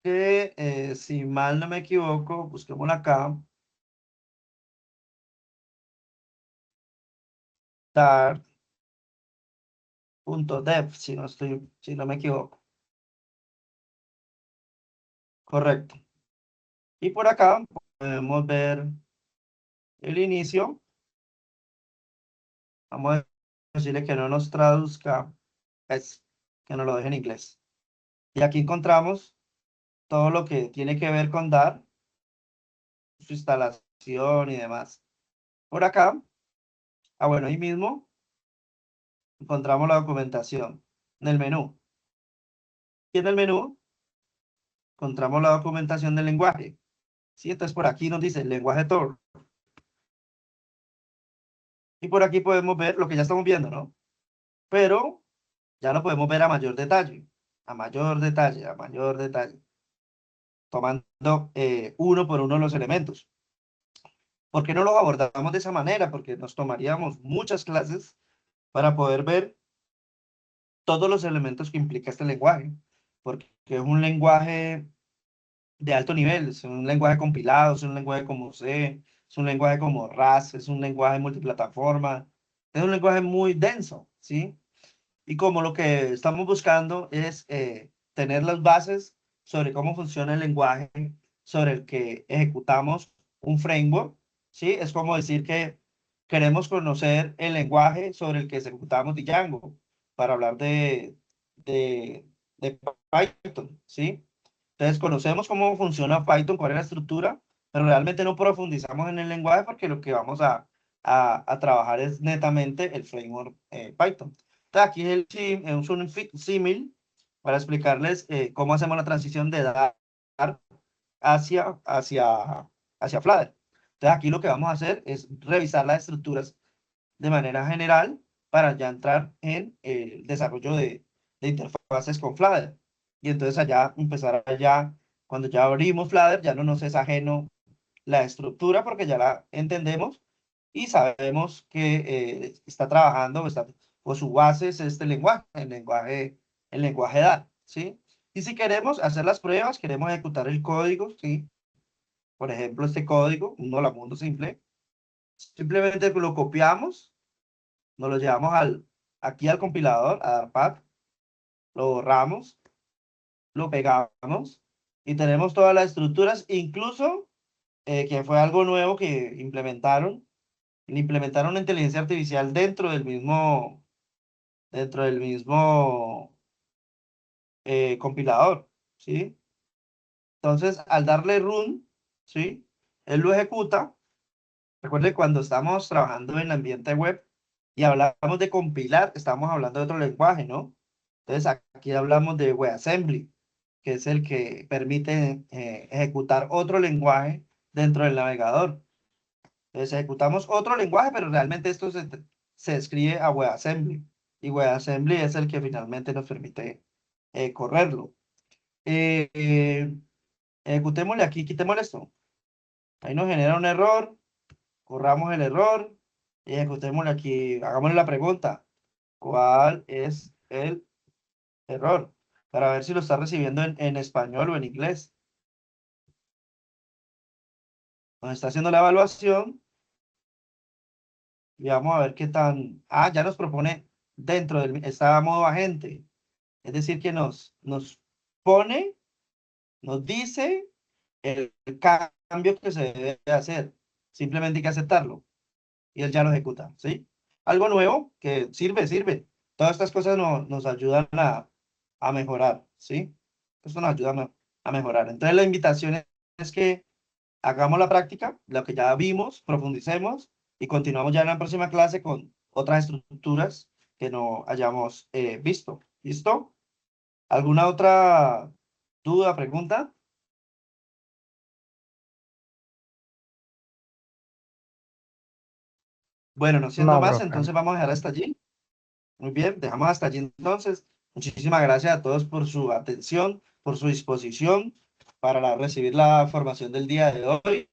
que si mal no me equivoco, busquémosla acá, dart.dev, si no me equivoco. Correcto. Y por acá podemos ver el inicio. Vamos a decirle que no nos traduzca, es que nos lo deje en inglés. Y aquí encontramos todo lo que tiene que ver con Dart, su instalación y demás. Por acá, bueno, ahí mismo encontramos la documentación en el menú. Y en el menú encontramos la documentación del lenguaje. ¿Sí? Entonces por aquí nos dice lenguaje Tor. Y por aquí podemos ver lo que ya estamos viendo, ¿no? Pero ya lo podemos ver a mayor detalle, a mayor detalle, a mayor detalle, tomando uno por uno los elementos. ¿Por qué no los abordamos de esa manera? Porque nos tomaríamos muchas clases para poder ver todos los elementos que implica este lenguaje, porque es un lenguaje de alto nivel, es un lenguaje compilado, es un lenguaje como C, es un lenguaje como RAS, es un lenguaje multiplataforma, es un lenguaje muy denso, ¿sí? Y como lo que estamos buscando es tener las bases sobre cómo funciona el lenguaje sobre el que ejecutamos un framework, ¿sí? Es como decir que queremos conocer el lenguaje sobre el que ejecutamos Django para hablar de Python, ¿sí? Entonces conocemos cómo funciona Python, cuál es la estructura, pero realmente no profundizamos en el lenguaje porque lo que vamos a trabajar es netamente el framework Python. Entonces, aquí es un símil para explicarles cómo hacemos la transición de Dart hacia Flutter. Entonces, aquí lo que vamos a hacer es revisar las estructuras de manera general para ya entrar en el desarrollo de interfaces con Flutter. Y entonces allá empezar allá, cuando ya abrimos Flutter, ya no nos es ajeno la estructura porque ya la entendemos y sabemos que está trabajando o su base es este lenguaje, el lenguaje Dart, ¿sí? Y si queremos hacer las pruebas, queremos ejecutar el código, ¿sí? Por ejemplo, este código, un hola mundo simple, simplemente lo copiamos, nos lo llevamos aquí al compilador, a Dartpad, lo borramos, lo pegamos y tenemos todas las estructuras, incluso que fue algo nuevo que implementaron una inteligencia artificial dentro del mismo compilador, ¿sí? Entonces, al darle run, ¿sí? él lo ejecuta. Recuerde cuando estamos trabajando en el ambiente web y hablamos de compilar, estamos hablando de otro lenguaje, ¿no? Entonces aquí hablamos de WebAssembly, que es el que permite ejecutar otro lenguaje dentro del navegador. Entonces ejecutamos otro lenguaje, pero realmente esto se escribe a WebAssembly. Y WebAssembly es el que finalmente nos permite correrlo. Ejecutémosle aquí, quitémosle esto. Ahí nos genera un error, corramos el error y ejecutémosle aquí, hagámosle la pregunta. ¿Cuál es el error? Para ver si lo está recibiendo en español o en inglés. Nos está haciendo la evaluación y vamos a ver qué tan... Ah, ya nos propone dentro del... Está a modo agente. Es decir, que nos pone, nos dice el cambio que se debe hacer. Simplemente hay que aceptarlo y él ya lo ejecuta, ¿sí? Algo nuevo que sirve. Todas estas cosas nos ayudan a mejorar, ¿sí? Esto nos ayuda a mejorar. Entonces la invitación es que hagamos la práctica, lo que ya vimos, profundicemos y continuamos ya en la próxima clase con otras estructuras que no hayamos visto. ¿Listo? ¿Alguna otra duda, pregunta? Bueno, no siendo No, más, profe. entonces vamos a dejar hasta allí. Muy bien, dejamos hasta allí entonces. Muchísimas gracias a todos por su atención, por su disposición para recibir la formación del día de hoy.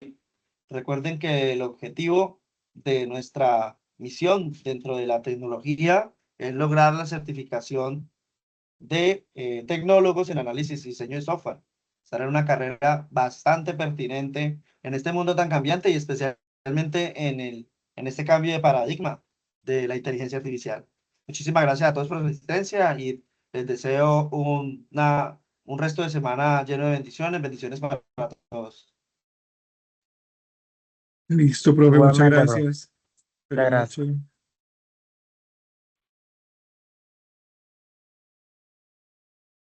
Recuerden que el objetivo de nuestra misión dentro de la tecnología es lograr la certificación de tecnólogos en análisis y diseño de software. Estar en una carrera bastante pertinente en este mundo tan cambiante y especialmente en este cambio de paradigma de la inteligencia artificial. Muchísimas gracias a todos por su asistencia y les deseo un resto de semana lleno de bendiciones. Bendiciones para todos. Listo, profe, muchas Igualmente, profe. gracias. Muchas Feliz gracias. noche.